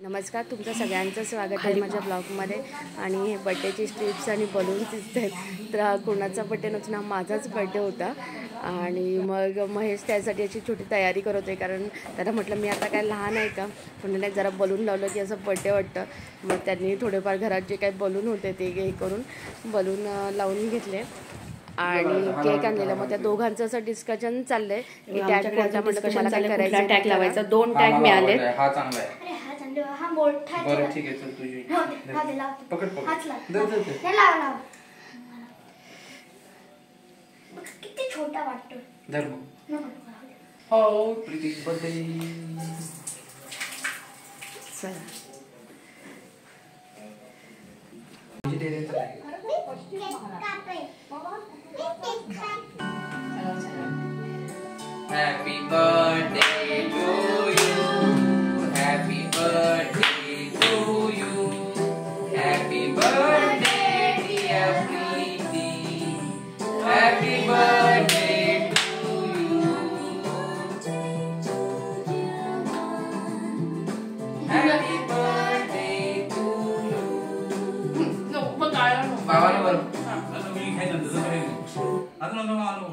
नमस्कार, तुमचं सगळ्यांचं स्वागत आहे माझ्या ब्लॉगमध्ये. आणि हे बड्डेची स्ट्रिप्स आणि बलून्स दिसत आहेत. तर कोणाचा बड्डे नसून हा माझाच बड्डे होता. आणि मग महेश त्यासाठी याची छोटी तयारी करत होते, कारण त्याला म्हटलं मी आता काय लहान आहे का, म्हणाले जरा बलून लावलं की असं बड्डे वाटतं. मग त्यांनी थोडेफार घरात जे काही बलून होते ते हे करून बलून लावून घेतले आणि केक आणलेला. मग त्या दोघांचं असं डिस्कशन चाललंय की टॅग कोणता म्हटलं तुम्हाला काय करायचं, टॅग लावायचा. 2 टॅग मिळाले. हा चांगला आहे. हा मोठा आहे. बरं ठीक आहे, चल तुझी पकड हात लाव. लाव. हे लाव. किती छोटा वाटतो. धर मग. हो प्रीती बर्थडे. चला Happy birthday to you. Happy birthday to you. Happy birthday dear Preeti. Happy birthday to you. Happy birthday to you. No, bawa वर. आता मी काय नंतर आता नंतर आलो.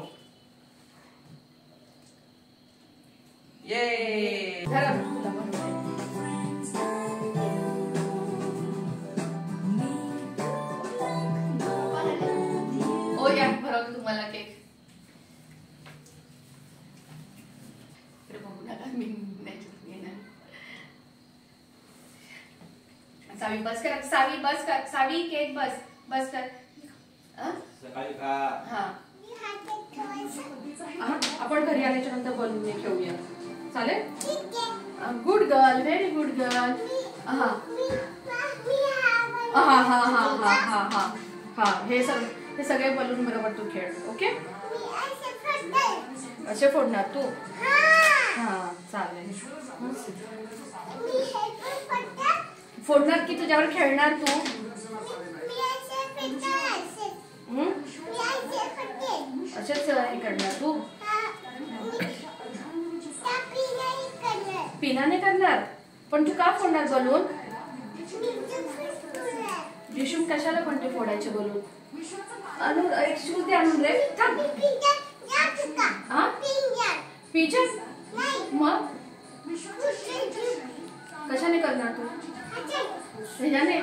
Yay! ओ या भरवलं तुम्हाला केक. बघू नका, मी नाही. सावी बस कर, सावी बस कर, सावी केक बस कर. सकाळी का? हा आपण घरी आल्याच्या नंतर बनवून घेऊया, चालेल? Good girl, very good girl. हा हा हा हा हा हा हा हा हे सगळे बलून बरोबर तू खेळ. ओके, असे फोडणार तू? हा चालेल. फोडणार की तुझ्यावर खेळणार तू? असेच हे करणार तू? पिनाने करणार? पण तू का फोडणार बलून? विशुम कशाला म्हणते फोडायचे बलून? आणून एक शूज दे, आणून रे. पिजन मग कशाने करणार तू? ह्याने?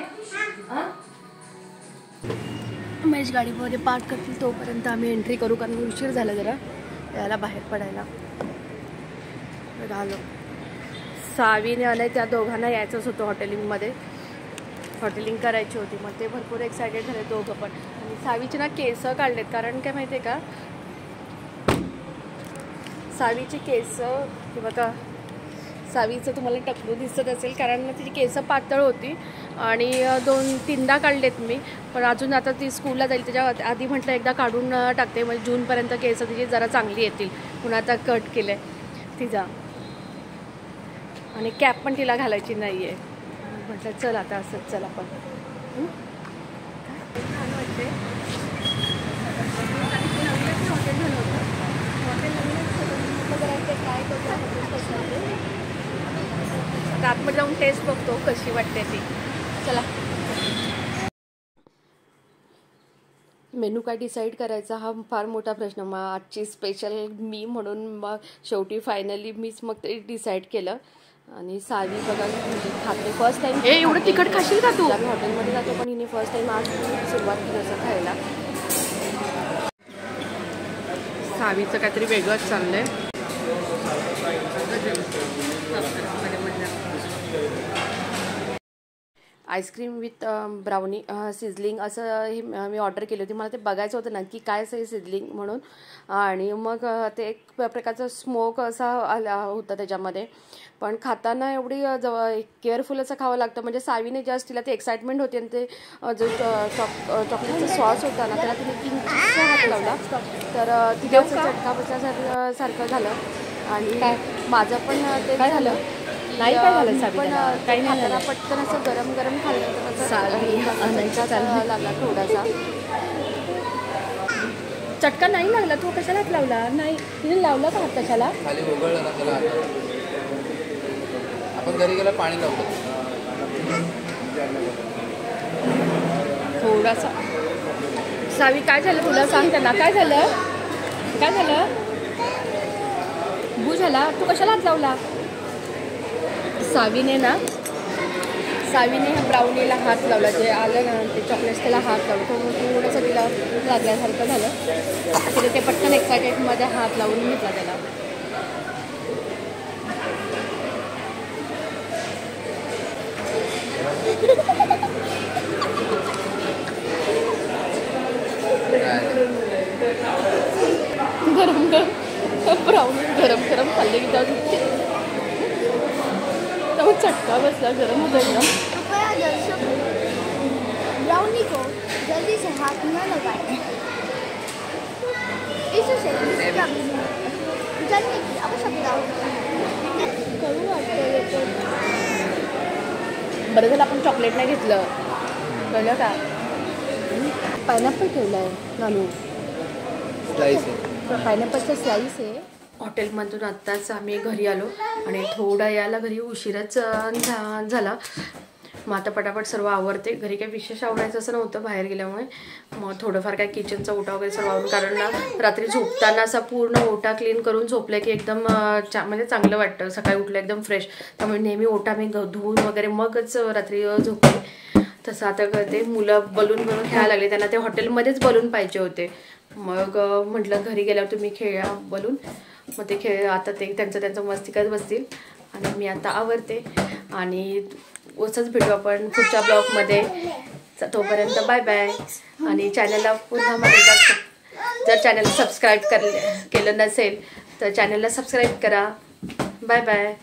महेश गाडीमध्ये पार्क करतील तोपर्यंत आम्ही एंट्री करू, कारण उशीर झाला जरा याला बाहेर पडायला. आलो. सावीने आलंय, त्या दोघांना यायचंच होतं हॉटेलिंगमध्ये, हॉटेलिंग करायची होती. मग ते भरपूर एक्सायटेड झाले दोघं पण. आणि सावीचे ना केस काढलेत, कारण काय माहिती आहे का, सावीचे केस हे बघा, सावीचं तुम्हाला टकलू दिसत असेल, कारण तिची केस पातळ होती आणि 2-3दा काढलेत मी. पण अजून आता ती स्कूलला जाईल, त्याच्या आधी म्हटलं एकदा काढून टाकते, म्हणजे जूनपर्यंत केस तिची जरा चांगली येतील. पुन्हा आता कट केलं आहे तिचा, आणि कॅप पण तिला घालायची नाही आहे. म्हटलं चल आता असंच चल आपण. छान वाटते. हॉटेल झालं होतं, हॉटेल काय करतो आतमध्ये जाऊन टेस्ट बघतो कशी वाटते ती. चला. मेनू काय डिसाईड करायचा हा फार मोठा प्रश्न. मग आजची स्पेशल मी म्हणून मग शेवटी फायनली मीच मग ते डिसाईड केलं. आणि सावी बघा म्हणजे खाते फर्स्ट टाइम. एवढं तिखट खाशील का तू? आम्ही हॉटेलमध्ये जातो, पण हिने फर्स्ट टाइम आज सुरुवात केली असं खायला. सावीचं काहीतरी वेगळंच चाललंय. आईस्क्रीम विथ ब्राउनी सिझलिंग असं हे मी ऑर्डर केली होती. मला ते बघायचं होतं नक्की काय असं हे सिझलिंग म्हणून. आणि मग ते एक प्रकारचा स्मोक असा आला होता त्याच्यामध्ये, पण खाताना एवढी केअरफुल असं खावं लागतं. म्हणजे सावीने जस्ट तिला ते एक्साइटमेंट होती, आणि ते जो चॉकलेटचा सॉस होता ना त्याला तिने किंचितसा हात लावला, तर तिला चटका बसल्यासारखं झालं. आणि माझं पण ते काय झालं नाही, काय झालं पण काही खाताना पटकन असं गरम गरम खाल्लं लागला थोडासा. चटका नाही लागला. तू कशाला हात लावला? नाही तिने लावला का हात कशाला? खाली उघडलं ना त्याला. आपण घरी गेला पाणी लावतो. थोडासा. सावी काय झालं तुला सांग त्यांना. काय झालं काय झालं भू झाला. तू कशाला हात लावला. सावीने ह्या ब्राउनीला हात लावला. जे आलं ना ते चॉकलेट्स त्याला हात लावला. थोडंसं तिला लागल्यासारखं झालं. तिथे ते पटकन एक्सायटेडमध्ये हात लावून घेतला त्याला. गरम ब्राउनी गरम खाल्ले की त्यामुळे चटका बसला. गरम होता एकदम. ब्राउनी को जल्दी से हाथ न लगाए. इससे जलने की आवश्यकता करू वाटतं. बरं झालं आपण चॉकलेट नाही घेतलं. कळलं का. पायनॅपल ठेवलं आहे नानू. पायनॅपलचा स्लाईस आहे. हॉटेलमधून आत्ताच आम्ही घरी आलो आणि थोडा यायला घरी उशीरच झाला. मग आता पटापट सर्व आवरते. घरी काही विशेष आवडायचं असं नव्हतं बाहेर गेल्यामुळे. मग थोडंफार काय किचनचा ओटा वगैरे सर्व आवरून, कारण ना रात्री झोपताना असा पूर्ण ओटा क्लीन करून झोपलं की एकदम म्हणजे चांगलं वाटतं. सकाळी उठलं एकदम फ्रेश. त्यामुळे नेहमी ओटा मी धुवून वगैरे मगच रात्री झोपते. तसं आता करते. मुलं बलून खेळायला लागले. त्यांना ते हॉटेलमध्येच बलून पाहिजे होते. मग म्हटलं घरी गेल्यावर तुम्ही खेळा बलून. मग ते आता ते त्यांचं मस्ती करत बसतील आणि मी आता आवरते. आणि असंच भेटू आपण पुढच्या ब्लॉगमध्ये. तोपर्यंत बाय बाय. आणि चॅनलला पुन्हा जर चॅनल सबस्क्राईब केलं नसेल तर चॅनलला सबस्क्राईब करा. Bye bye.